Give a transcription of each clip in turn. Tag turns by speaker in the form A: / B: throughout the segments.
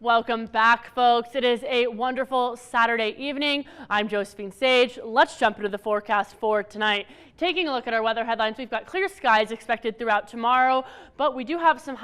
A: Welcome back, folks. It is a wonderful Saturday evening. I'm Josephine Sage. Let's jump into the forecast for tonight. Taking a look at our weather headlines, we've got clear skies expected throughout tomorrow, but we do have some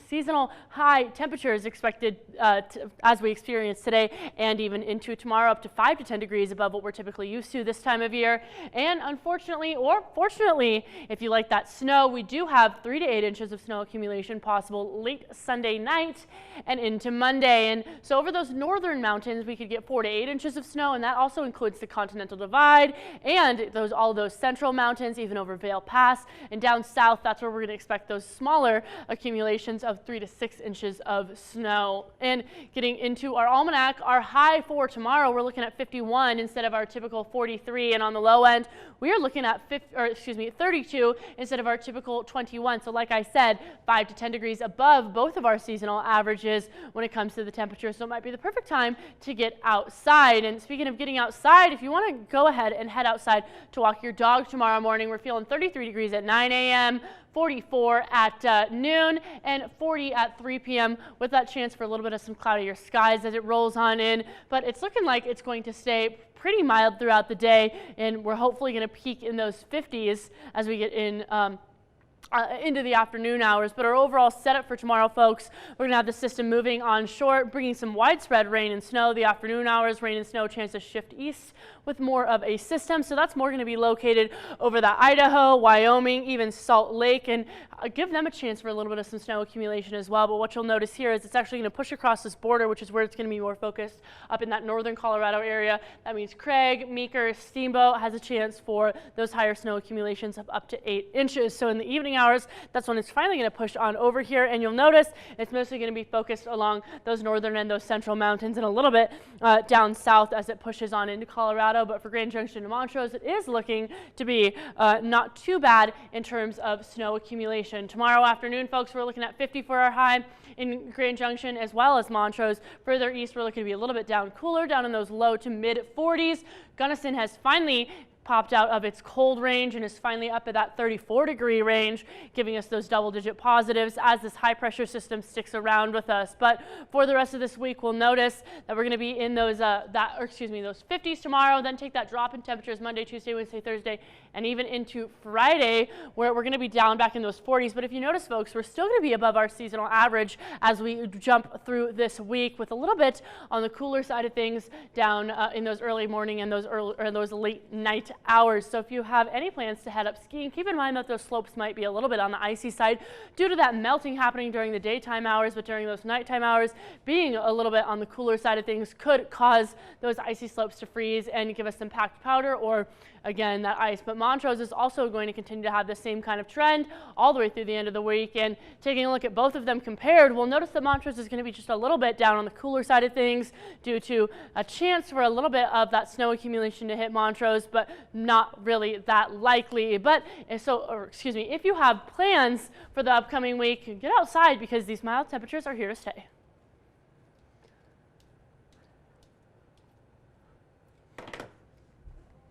A: seasonal high temperatures expected as we experience today and even into tomorrow, up to 5 to 10 degrees above what we're typically used to this time of year. And unfortunately, or fortunately, if you like that snow, we do have 3 to 8 inches of snow accumulation possible late Sunday night and into Monday. And so over those northern mountains, we could get 4 to 8 inches of snow, and that also includes the Continental Divide and all those central mountains, even over Vail Pass. And down south, that's where we're going to expect those smaller accumulations of 3 to 6 inches of snow. And getting into our almanac, our high for tomorrow, we're looking at 51 instead of our typical 43, and on the low end, we are looking at 32 instead of our typical 21. So like I said, 5 to 10 degrees above both of our seasonal averages when it comes to the temperature. So it might be the perfect time to get outside. And speaking of getting outside, if you want to go ahead and head outside to walk your dog tomorrow morning, we're feeling 33 degrees at 9 a.m., 44 at noon, and 40 at 3 p.m. with that chance for a little bit of some cloudier skies as it rolls on in. But it's looking like it's going to stay pretty mild throughout the day, and we're hopefully going to peak in those 50s as we get in into the afternoon hours. But our overall setup for tomorrow, folks, we're going to have the system moving on short, bringing some widespread rain and snow. The afternoon hours, rain and snow chance to shift east with more of a system. So that's more going to be located over the Idaho, Wyoming, even Salt Lake, and give them a chance for a little bit of some snow accumulation as well. But what you'll notice here is it's actually going to push across this border, which is where it's going to be more focused up in that northern Colorado area. That means Craig, Meeker, Steamboat has a chance for those higher snow accumulations of up to 8 inches. So in the evening hours, that's when it's finally going to push on over here, and you'll notice it's mostly going to be focused along those northern and those central mountains and a little bit down south as it pushes on into Colorado. But for Grand Junction and Montrose, it is looking to be not too bad in terms of snow accumulation. Tomorrow afternoon, folks, we're looking at 50 for our high in Grand Junction as well as Montrose. Further east, we're looking to be a little bit down cooler, down in those low to mid 40s. Gunnison has finally popped out of its cold range and is finally up at that 34-degree range, giving us those double-digit positives as this high-pressure system sticks around with us. But for the rest of this week, we'll notice that we're going to be in those those 50s tomorrow, then take that drop in temperatures Monday, Tuesday, Wednesday, Thursday, and even into Friday, where we're going to be down back in those 40s. But if you notice, folks, we're still going to be above our seasonal average as we jump through this week, with a little bit on the cooler side of things down in those early morning and those late night hours. So if you have any plans to head up skiing, keep in mind that those slopes might be a little bit on the icy side due to that melting happening during the daytime hours, but during those nighttime hours being a little bit on the cooler side of things could cause those icy slopes to freeze and give us some packed powder or again that ice. But Montrose is also going to continue to have the same kind of trend all the way through the end of the week. And taking a look at both of them compared, we'll notice that Montrose is going to be just a little bit down on the cooler side of things due to a chance for a little bit of that snow accumulation to hit Montrose, but not really that likely. But if you have plans for the upcoming week, get outside because these mild temperatures are here to stay.